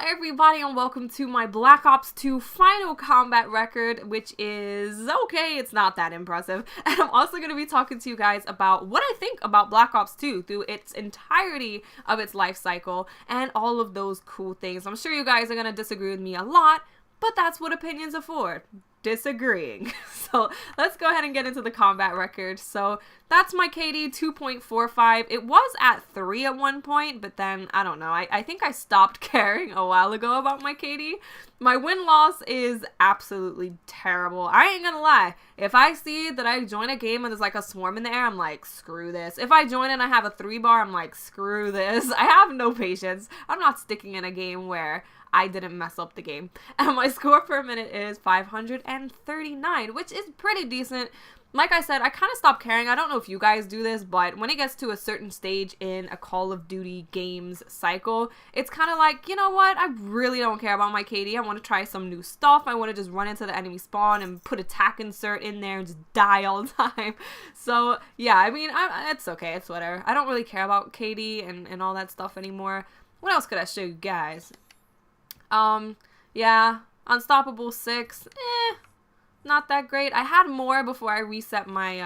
everybody, and welcome to my Black Ops 2 final combat record, which is okay, it's not that impressive. And I'm also going to be talking to you guys about what I think about Black Ops 2 through its entirety of its life cycle and all of those cool things. I'm sure you guys are going to disagree with me a lot, but that's what opinions are for. Disagreeing. So let's go ahead and get into the combat record. So that's my KD 2.45. It was at 3 at one point, but then I don't know. I think I stopped caring a while ago about my KD. My win-loss is absolutely terrible. I ain't gonna lie. If I see that I join a game and there's like a swarm in the air, I'm like, screw this. If I join and I have a 3-bar, I'm like, screw this. I have no patience. I'm not sticking in a game where I didn't mess up the game. And my score per minute is 539, which is pretty decent. Like I said, I kind of stopped caring. I don't know if you guys do this, but when it gets to a certain stage in a Call of Duty games cycle, it's kind of like, you know what? I really don't care about my KD. I want to try some new stuff. I want to just run into the enemy spawn and put attack insert in there and just die all the time. So, yeah, I mean, it's okay. It's whatever. I don't really care about KD and all that stuff anymore. What else could I show you guys? Yeah, Unstoppable 6, not that great. I had more before I reset my,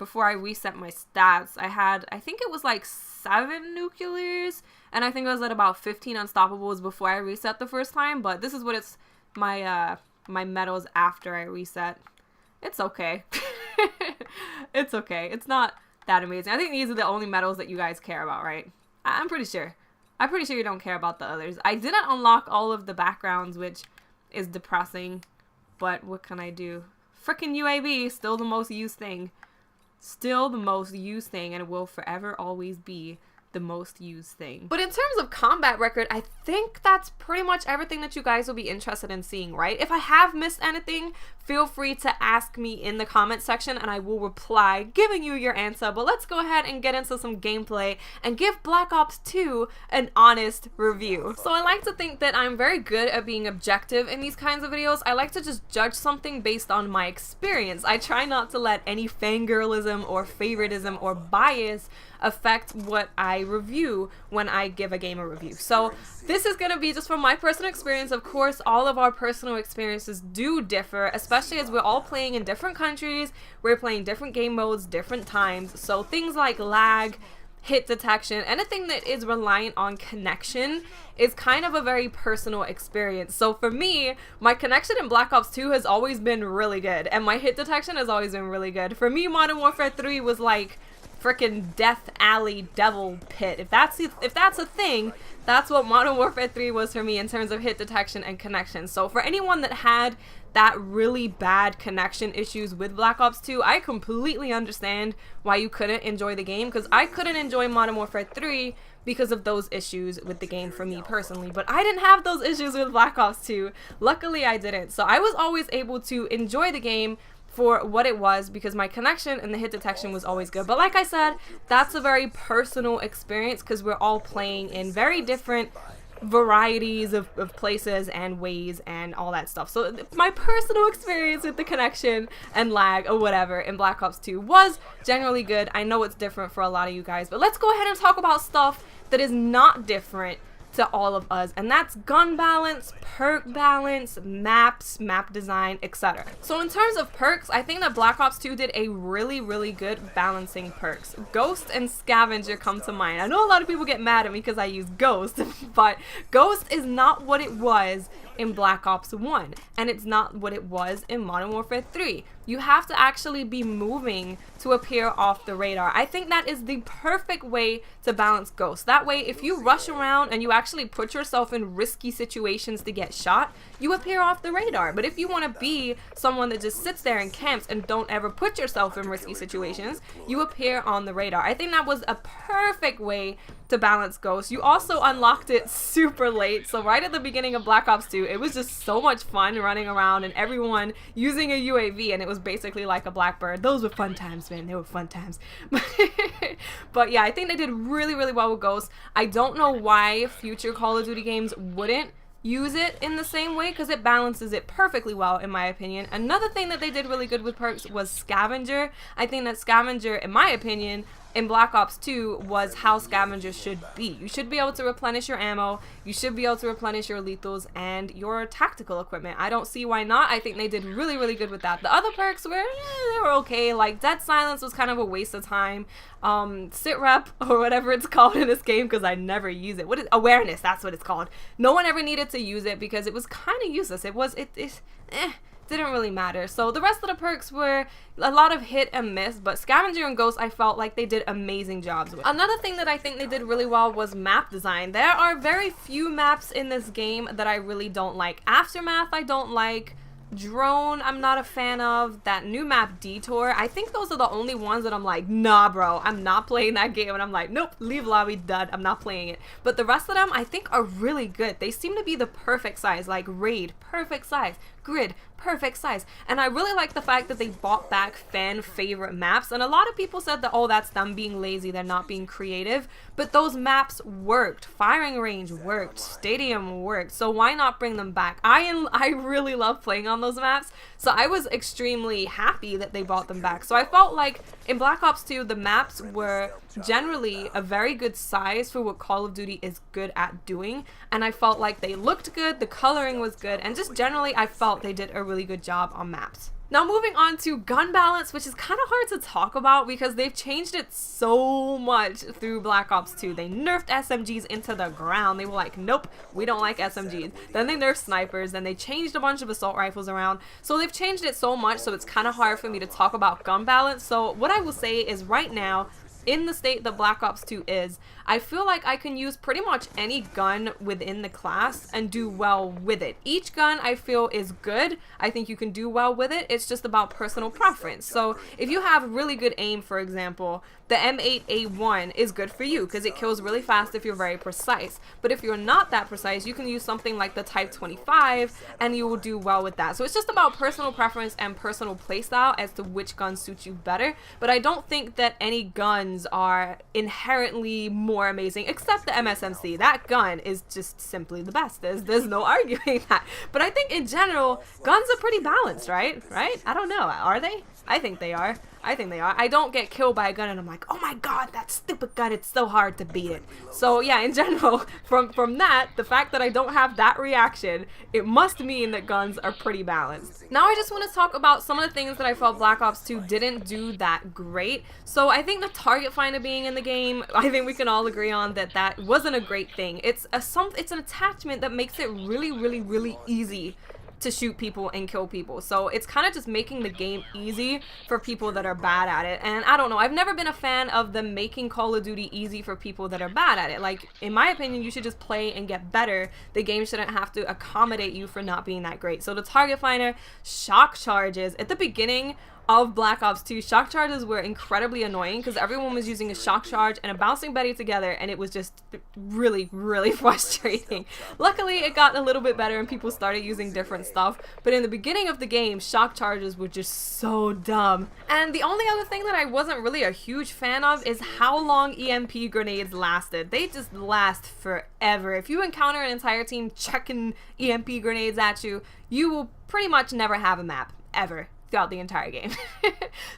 stats. I think it was like 7 nuclears, and I think I was at about 15 Unstoppables before I reset the first time, but this is what it's, my medals after I reset. It's okay. It's okay. It's not that amazing. I think these are the only medals that you guys care about, right? I'm pretty sure. I'm pretty sure you don't care about the others. I didn't unlock all of the backgrounds, which is depressing, but what can I do? Frickin' UAV, still the most used thing. Still the most used thing, and it will forever always be the most used thing. But in terms of combat record, I think that's pretty much everything that you guys will be interested in seeing, right? If I have missed anything, feel free to ask me in the comment section and I will reply, giving you your answer. But let's go ahead and get into some gameplay and give Black Ops 2 an honest review. So I like to think that I'm very good at being objective in these kinds of videos. I like to just judge something based on my experience. I try not to let any fangirlism or favoritism or bias affect what I review when I give a game a review. So this is gonna be just from my personal experience. Of course, all of our personal experiences do differ, especially as we're all playing in different countries, we're playing different game modes, different times. So things like lag, hit detection, anything that is reliant on connection is kind of a very personal experience. So for me, my connection in Black Ops 2 has always been really good, and my hit detection has always been really good. For me, Modern Warfare 3 was like freaking Death Alley Devil Pit. If that's a thing, that's what Modern Warfare 3 was for me in terms of hit detection and connection. So for anyone that had that really bad connection issues with Black Ops 2, I completely understand why you couldn't enjoy the game, because I couldn't enjoy Modern Warfare 3 because of those issues with the game for me personally. But I didn't have those issues with Black Ops 2. Luckily I didn't. So I was always able to enjoy the game for what it was because my connection and the hit detection was always good. But like I said, that's a very personal experience because we're all playing in very different varieties of places and ways and all that stuff. So my personal experience with the connection and lag or whatever in Black Ops 2 was generally good. I know it's different for a lot of you guys, but let's go ahead and talk about stuff that is not different to all of us, and that's gun balance, perk balance, maps, map design, etc. So in terms of perks, I think that Black Ops 2 did a really good balancing perks. Ghost and Scavenger come to mind. I know a lot of people get mad at me because I use Ghost, but Ghost is not what it was in Black Ops 1, and it's not what it was in Modern Warfare 3. You have to actually be moving to appear off the radar. I think that is the perfect way to balance Ghost. That way, if you rush around and you actually put yourself in risky situations to get shot, you appear off the radar. But if you want to be someone that just sits there and camps and don't ever put yourself in risky situations, you appear on the radar. I think that was a perfect way to balance Ghost. You also unlocked it super late, so right at the beginning of Black Ops 2, it was just so much fun running around and everyone using a UAV, and it was basically like a Blackbird. Those were fun times, man. They were fun times. But yeah, I think they did really well with Ghost. I don't know why future Call of Duty games wouldn't use it in the same way, because it balances it perfectly well, in my opinion. Another thing that they did really good with perks was Scavenger. I think that Scavenger, in my opinion, in Black Ops 2 was how scavengers should be. You should be able to replenish your ammo, you should be able to replenish your lethals and your tactical equipment. I don't see why not. I think they did really, really good with that. The other perks were, they were okay. Like Dead Silence was kind of a waste of time. Sit rep or whatever it's called in this game, because I never use it. What is awareness? That's what it's called. No one ever needed to use it because it was kind of useless. Didn't really matter. So the rest of the perks were a lot of hit and miss, but Scavenger and Ghost I felt like they did amazing jobs with. Another thing that I think they did really well was map design. There are very few maps in this game that I really don't like. Aftermath I don't like. Drone I'm not a fan of. That new map Detour, I think those are the only ones that I'm like, nah bro, I'm not playing that game, and I'm like, nope, leave lobby, done, I'm not playing it. But the rest of them I think are really good. They seem to be the perfect size, like Raid, perfect size, Grid, perfect size. And I really like the fact that they brought back fan favorite maps, and a lot of people said that, oh, that's them being lazy, they're not being creative, but those maps worked. Firing range worked, stadium worked, so why not bring them back? I really love playing on those maps, so I was extremely happy that they brought them back. So I felt like in Black Ops 2 the maps were generally a very good size for what Call of Duty is good at doing, and I felt like they looked good, the coloring was good, and just generally I felt they did a really good job on maps. Now moving on to gun balance, which is kind of hard to talk about because they've changed it so much through Black Ops 2. They nerfed SMGs into the ground. They were like, nope, we don't like SMGs. Then they nerfed snipers, then they changed a bunch of assault rifles around. So they've changed it so much, so it's kind of hard for me to talk about gun balance. So what I will say is right now, in the state that Black Ops 2 is, I feel like I can use pretty much any gun within the class and do well with it. Each gun I feel is good. I think you can do well with it. It's just about personal preference. So if you have really good aim, for example, the M8A1 is good for you because it kills really fast if you're very precise. But if you're not that precise, you can use something like the Type 25 and you will do well with that. So it's just about personal preference and personal playstyle as to which gun suits you better. But I don't think that any guns are inherently more amazing, except the MSMC. That gun is just simply the best. There's no arguing that. But I think in general, guns are pretty balanced, right? I don't know. Are they? I think they are. I don't get killed by a gun and I'm like, oh my god, that stupid gun, it's so hard to beat it. So yeah, in general, from that, the fact that I don't have that reaction, it must mean that guns are pretty balanced. Now I just want to talk about some of the things that I felt Black Ops 2 didn't do that great. So I think the target finder being in the game, I think we can all agree on that wasn't a great thing. It's an attachment that makes it really easy to shoot people and kill people. So it's kind of just making the game easy for people that are bad at it. And I don't know, I've never been a fan of them making Call of Duty easy for people that are bad at it. Like, in my opinion, you should just play and get better. The game shouldn't have to accommodate you for not being that great. So the target finder, shock charges. At the beginning of Black Ops 2, shock charges were incredibly annoying because everyone was using a shock charge and a bouncing Betty together, and it was just really frustrating. Luckily, it got a little bit better and people started using different stuff, but in the beginning of the game, shock charges were just so dumb. And the only other thing that I wasn't really a huge fan of is how long EMP grenades lasted. They just last forever. If you encounter an entire team chucking EMP grenades at you, you will pretty much never have a map, ever, throughout the entire game.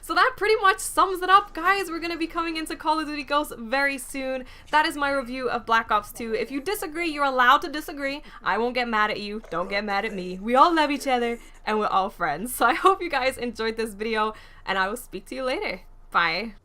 So that pretty much sums it up, guys. We're gonna be coming into Call of Duty Ghosts very soon. That is my review of Black Ops 2. If you disagree, you're allowed to disagree. I won't get mad at you. Don't get mad at me. We all love each other and we're all friends. So I hope you guys enjoyed this video and I will speak to you later. Bye.